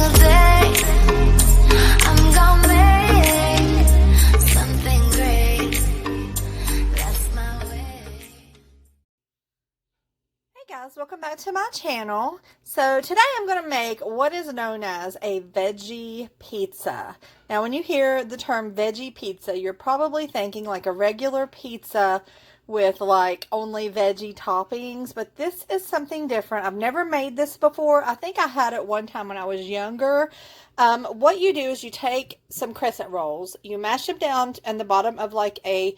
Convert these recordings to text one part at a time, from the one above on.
single day. I'm gonna make something great. That's my way. Hey guys, welcome back to my channel. So today I'm going to make what is known as a veggie pizza. Now when you hear the term veggie pizza, you're probably thinking like a regular pizza with like only veggie toppings, but this is something different. I've never made this before. I think I had it one time when I was younger. What you do is you take some crescent rolls, you mash them down in the bottom of like a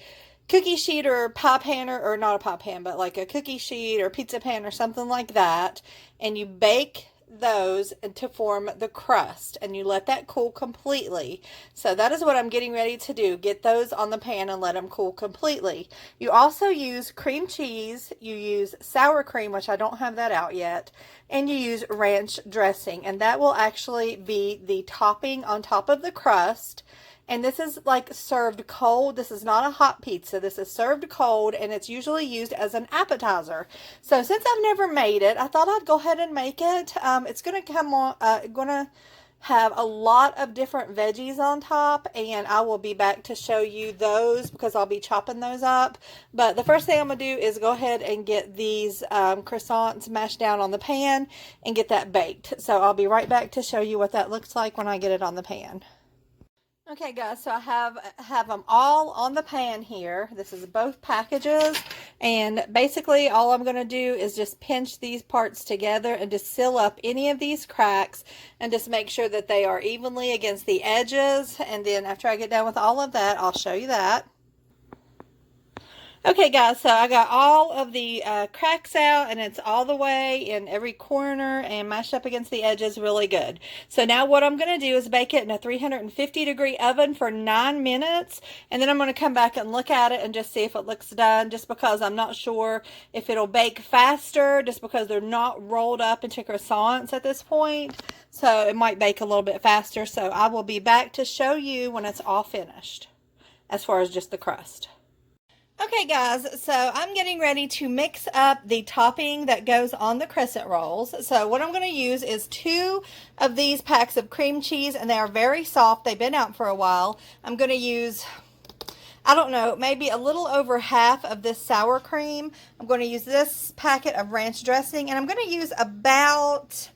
cookie sheet or pie pan, or not a pie pan, but like a cookie sheet or pizza pan or something like that, and you bake those to form the crust, and you let that cool completely. So that is what I'm getting ready to do, get those on the pan and let them cool completely. You also use cream cheese, you use sour cream, which I don't have that out yet, and you use ranch dressing, and that will actually be the topping on top of the crust. And this is like served cold. This is not a hot pizza. This is served cold, and it's usually used as an appetizer. So since I've never made it, I thought I'd go ahead and make it. It's going to come on, going to have a lot of different veggies on top, and I will be back to show you those because I'll be chopping those up. But the first thing I'm going to do is go ahead and get these croissants mashed down on the pan and get that baked. So I'll be right back to show you what that looks like when I get it on the pan. Okay guys, so I have them all on the pan here. This is both packages, and basically all I'm going to do is just pinch these parts together and just seal up any of these cracks and just make sure that they are evenly against the edges, and then after I get done with all of that, I'll show you that. Okay guys, so I got all of the cracks out, and it's all the way in every corner and mashed up against the edges really good. So now what I'm going to do is bake it in a 350-degree oven for 9 minutes, and then I'm going to come back and look at it and just see if it looks done, just because I'm not sure if it'll bake faster, just because they're not rolled up into croissants at this point. So it might bake a little bit faster. So I will be back to show you when it's all finished, as far as just the crust. Okay guys, so I'm getting ready to mix up the topping that goes on the crescent rolls. So what I'm going to use is 2 of these packs of cream cheese, and they are very soft. They've been out for a while. I'm going to use, I don't know, maybe a little over half of this sour cream. I'm going to use this packet of ranch dressing, and I'm going to use about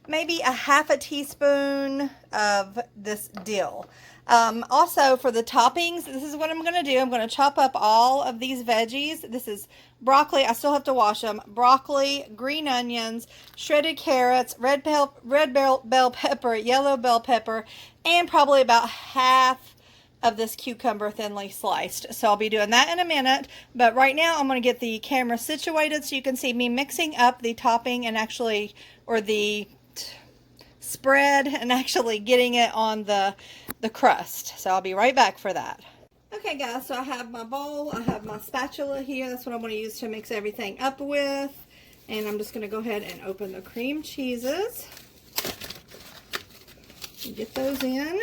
maybe a half a teaspoon of this dill. Also for the toppings, this is what I'm going to do. I'm going to chop up all of these veggies. This is broccoli. I still have to wash them. Broccoli, green onions, shredded carrots, red bell pepper, yellow bell pepper, and probably about half of this cucumber thinly sliced. So I'll be doing that in a minute. But right now I'm going to get the camera situated so you can see me mixing up the topping and actually, or the spread, and actually getting it on the crust. So I'll be right back for that. Okay guys, so I have my bowl, I have my spatula here. That's what I'm going to use to mix everything up with. And I'm just going to go ahead and open the cream cheeses and get those in.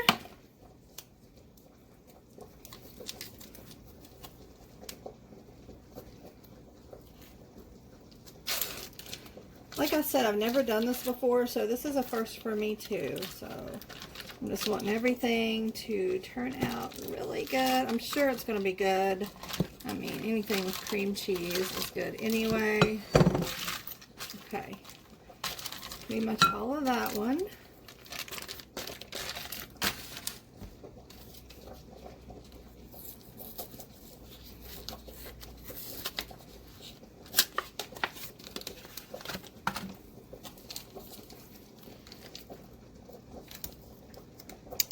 Like I said, I've never done this before, so this is a first for me too. So I'm just wanting everything to turn out really good. I'm sure it's going to be good. I mean, anything with cream cheese is good anyway. Okay. Pretty much all of that one.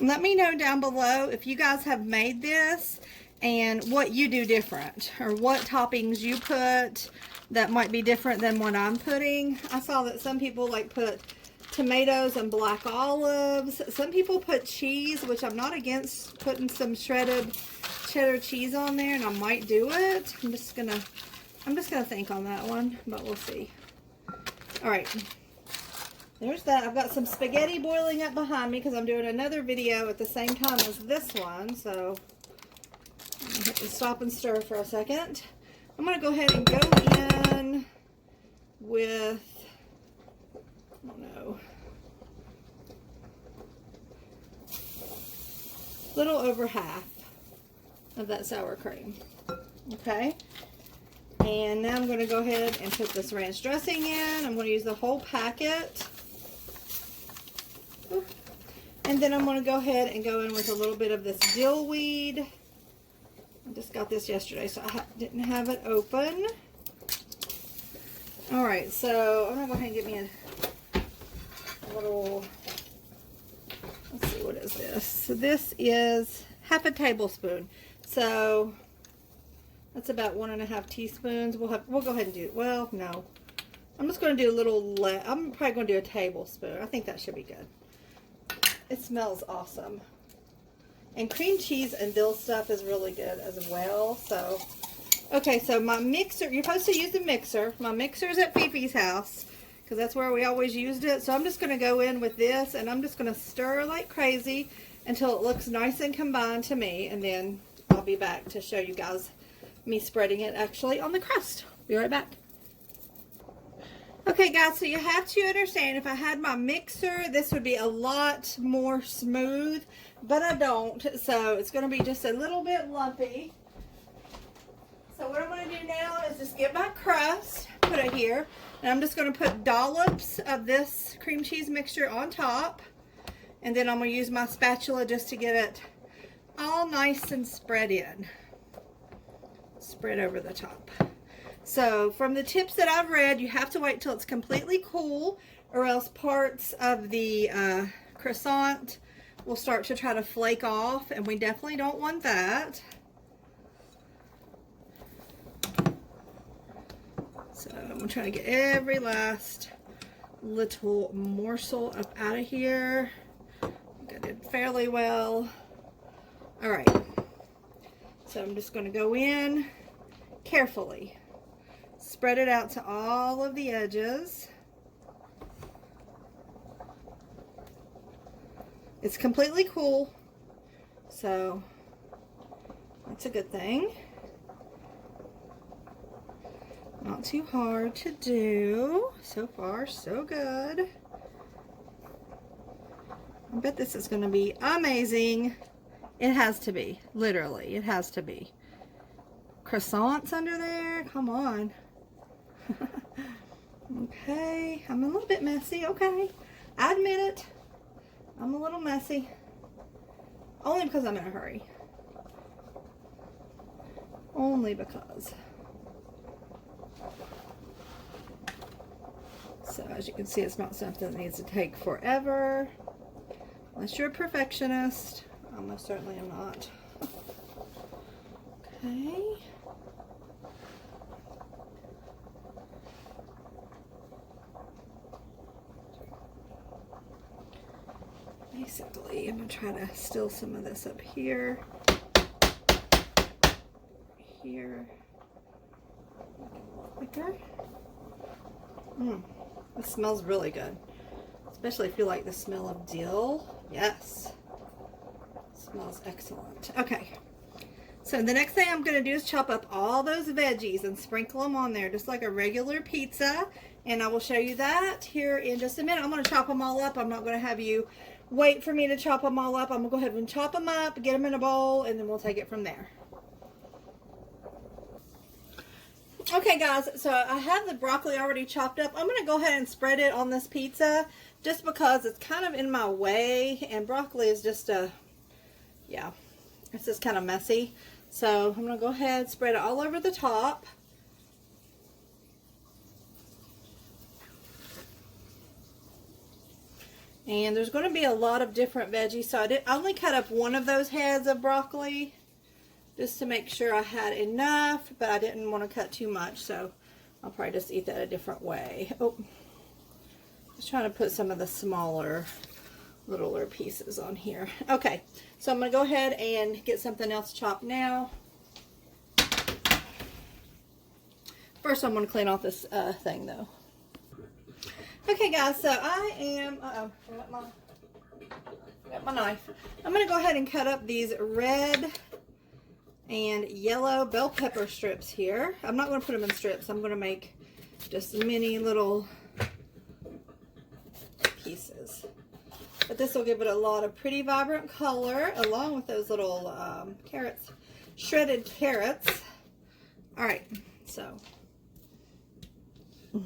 Let me know down below if you guys have made this and what you do different, or what toppings you put that might be different than what I'm putting. I saw that some people like put tomatoes and black olives. Some people put cheese, which I'm not against putting some shredded cheddar cheese on there, and I might do it. I'm just gonna think on that one, but we'll see. All right. There's that. I've got some spaghetti boiling up behind me because I'm doing another video at the same time as this one. So I'm going to hit the stop and stir for a second. I'm going to go ahead and go in with, I don't know, little over half of that sour cream. Okay. And now I'm going to go ahead and put this ranch dressing in. I'm going to use the whole packet. Ooh. And then I'm going to go ahead and go in with a little bit of this dill weed. I just got this yesterday, so I didn't have it open. Alright, so I'm going to go ahead and get me a little, let's see, what is this? So this is half a tablespoon. So that's about 1.5 teaspoons. We'll go ahead and do, well, no. I'm just going to do a little less. I'm probably going to do a tablespoon. I think that should be good. It smells awesome. And cream cheese and dill stuff is really good as well. So, okay, so my mixer, you're supposed to use the mixer. My mixer's at Fifi's house because that's where we always used it. So I'm just going to go in with this and I'm just going to stir like crazy until it looks nice and combined to me. And then I'll be back to show you guys me spreading it actually on the crust. Be right back. Okay guys, so you have to understand, if I had my mixer, this would be a lot more smooth, but I don't, so it's going to be just a little bit lumpy. So what I'm going to do now is just get my crust, put it here, and I'm just going to put dollops of this cream cheese mixture on top, and then I'm going to use my spatula just to get it all nice and spread in. Spread over the top. So from the tips that I've read, you have to wait till it's completely cool or else parts of the croissant will start to try to flake off, and we definitely don't want that. So I'm going to try to get every last little morsel up out of here. I think I did fairly well. Alright, so I'm just going to go in carefully. Spread it out to all of the edges. It's completely cool, so that's a good thing. Not too hard to do. So far, so good. I bet this is going to be amazing. It has to be. Literally, it has to be. Croissants under there? Come on. Okay, I'm a little bit messy. Okay, I admit it. I'm a little messy. Only because I'm in a hurry. Only because. So as you can see, it's not something that needs to take forever. Unless you're a perfectionist. I most certainly am not. Okay. Basically, I'm going to try to still some of this up here. Here. Quicker. This smells really good. Especially if you like the smell of dill. Yes. Smells excellent. Okay. So the next thing I'm going to do is chop up all those veggies and sprinkle them on there just like a regular pizza. And I will show you that here in just a minute. I'm going to chop them all up. I'm not going to have you wait for me to chop them all up. I'm going to go ahead and chop them up, get them in a bowl, and then we'll take it from there. Okay guys, so I have the broccoli already chopped up. I'm going to go ahead and spread it on this pizza just because it's kind of in my way, and broccoli is just yeah, it's just kind of messy. So I'm going to go ahead and spread it all over the top. And there's going to be a lot of different veggies, so I only cut up one of those heads of broccoli just to make sure I had enough, but I didn't want to cut too much, so I'll probably just eat that a different way. Oh, just trying to put some of the smaller, littler pieces on here. Okay, so I'm going to go ahead and get something else chopped now. First, I'm going to clean off this thing, though. Okay guys, so I am, I got my knife. I'm going to go ahead and cut up these red and yellow bell pepper strips here. I'm not going to put them in strips. I'm going to make just mini little pieces. but this will give it a lot of pretty vibrant color along with those little carrots, shredded carrots. All right, so do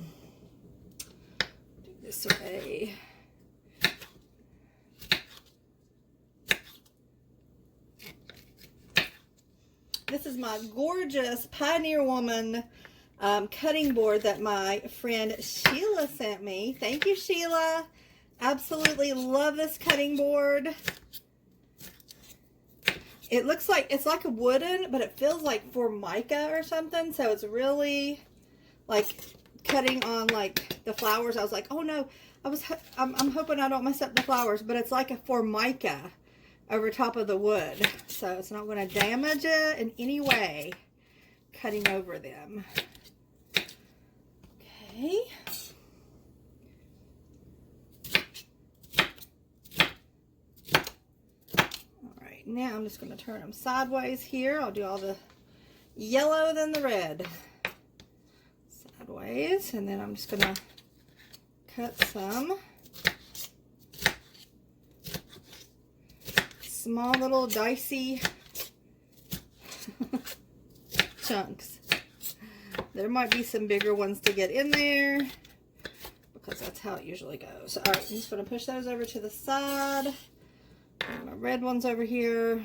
this away. This is my gorgeous Pioneer Woman cutting board that my friend Sheila sent me. Thank you, Sheila. Absolutely love this cutting board. It looks like it's like a wooden, but it feels like Formica or something. So it's like cutting on like the flowers. I was like, oh no, I'm hoping I don't mess up the flowers, but it's like a Formica over top of the wood, so it's not going to damage it in any way cutting over them. Okay. All right, now I'm just going to turn them sideways here. I'll do all the yellow then the red sideways, and then I'm just going to cut some small little dicey chunks. There might be some bigger ones to get in there because that's how it usually goes. All right, I'm just going to push those over to the side. And my red ones over here.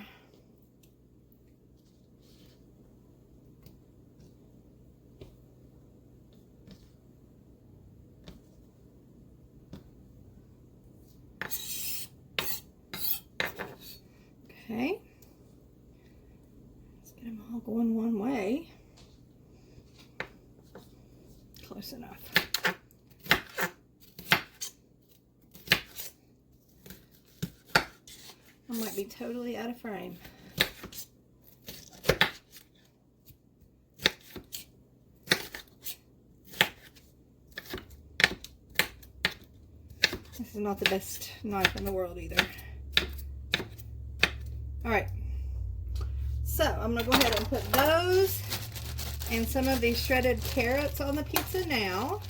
Okay, let's get them all going one way. Close enough. I might be totally out of frame. This is not the best knife in the world either. All right, so I'm gonna go ahead and put those and some of these shredded carrots on the pizza now.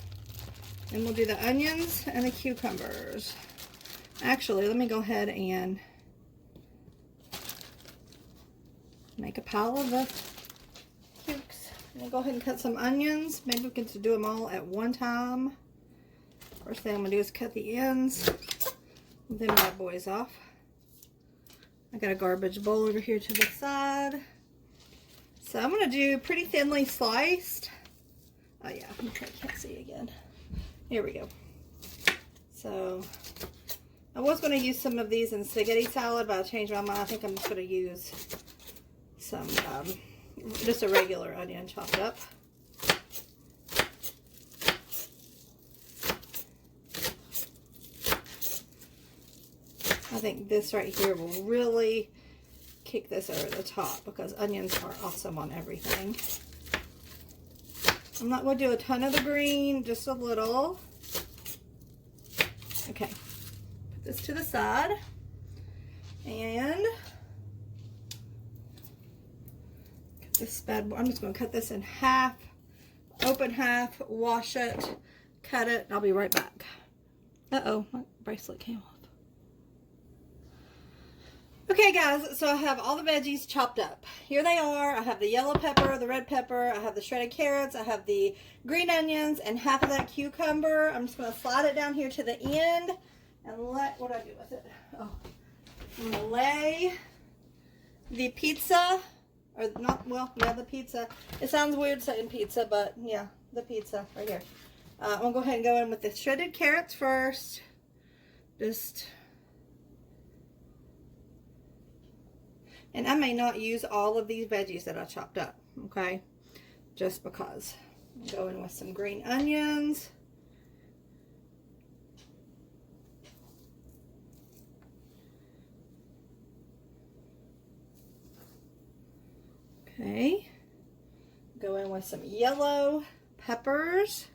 And we'll do the onions and the cucumbers. Actually, let me go ahead and make a pile of the cukes. And go ahead and cut some onions. Maybe we can do them all at one time. First thing I'm gonna do is cut the ends, then bad boys off. I got a garbage bowl over here to the side. So I'm going to do pretty thinly sliced. Oh yeah, I can't see again. Here we go. So I was going to use some of these in spaghetti salad, but I changed my mind. I think I'm just going to use some, just a regular onion chopped up. I think this right here will really kick this over the top because onions are awesome on everything. I'm not going to do a ton of the green, just a little. Okay, put this to the side. And cut this bad boy. I'm just going to cut this in half, open half, wash it, cut it, and I'll be right back. Uh-oh, my bracelet came off. Okay guys, so I have all the veggies chopped up. Here they are. I have the yellow pepper, the red pepper, I have the shredded carrots, I have the green onions, and half of that cucumber. I'm just going to slide it down here to the end and what do I do with it? Oh, I'm going to lay the pizza, or not, well, yeah, the pizza. It sounds weird saying pizza, but yeah, the pizza right here. I'm going to go ahead and go in with the shredded carrots first. And I may not use all of these veggies that I chopped up, okay? Just because. I'm going with some green onions. Okay. Go in with some yellow peppers.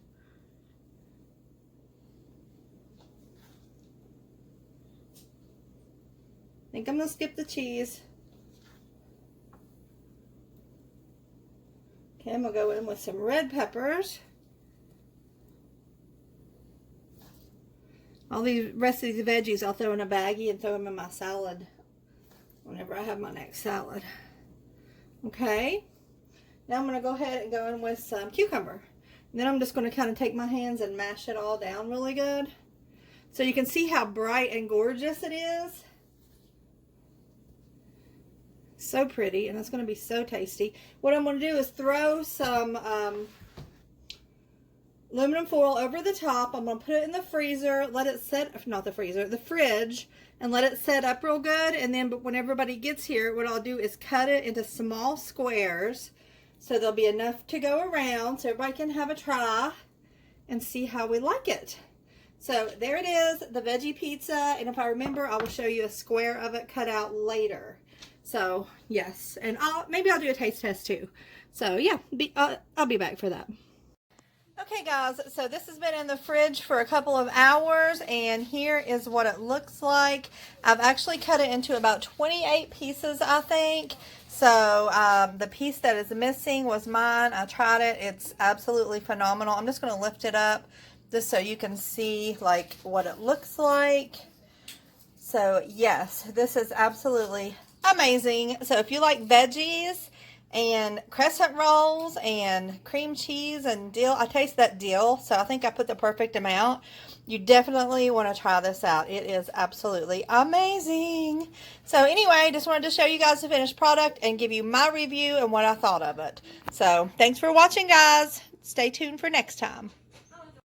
I think I'm going to skip the cheese. Okay, I'm going to go in with some red peppers. All these rest of these veggies I'll throw in a baggie and throw them in my salad whenever I have my next salad. Okay, now I'm going to go ahead and go in with some cucumber. And then I'm just going to kind of take my hands and mash it all down really good. So you can see how bright and gorgeous it is. So pretty, and it's going to be so tasty. What I'm going to do is throw some aluminum foil over the top. I'm going to put it in the freezer, let it set, not the freezer, the fridge, and let it set up real good. And then when everybody gets here, what I'll do is cut it into small squares so there'll be enough to go around so everybody can have a try and see how we like it. So there it is, the veggie pizza. And if I remember, I will show you a square of it cut out later. So yes, and maybe I'll do a taste test too. So yeah, I'll be back for that. Okay guys, so this has been in the fridge for a couple of hours, and here is what it looks like. I've actually cut it into about 28 pieces, I think. So the piece that is missing was mine. I tried it. It's absolutely phenomenal. I'm just going to lift it up just so you can see like what it looks like. So yes, this is absolutely amazing. So if you like veggies and crescent rolls and cream cheese and dill, I taste that dill, so I think I put the perfect amount. You definitely want to try this out. It is absolutely amazing. So anyway, just wanted to show you guys the finished product and give you my review and what I thought of it. So thanks for watching, guys. Stay tuned for next time.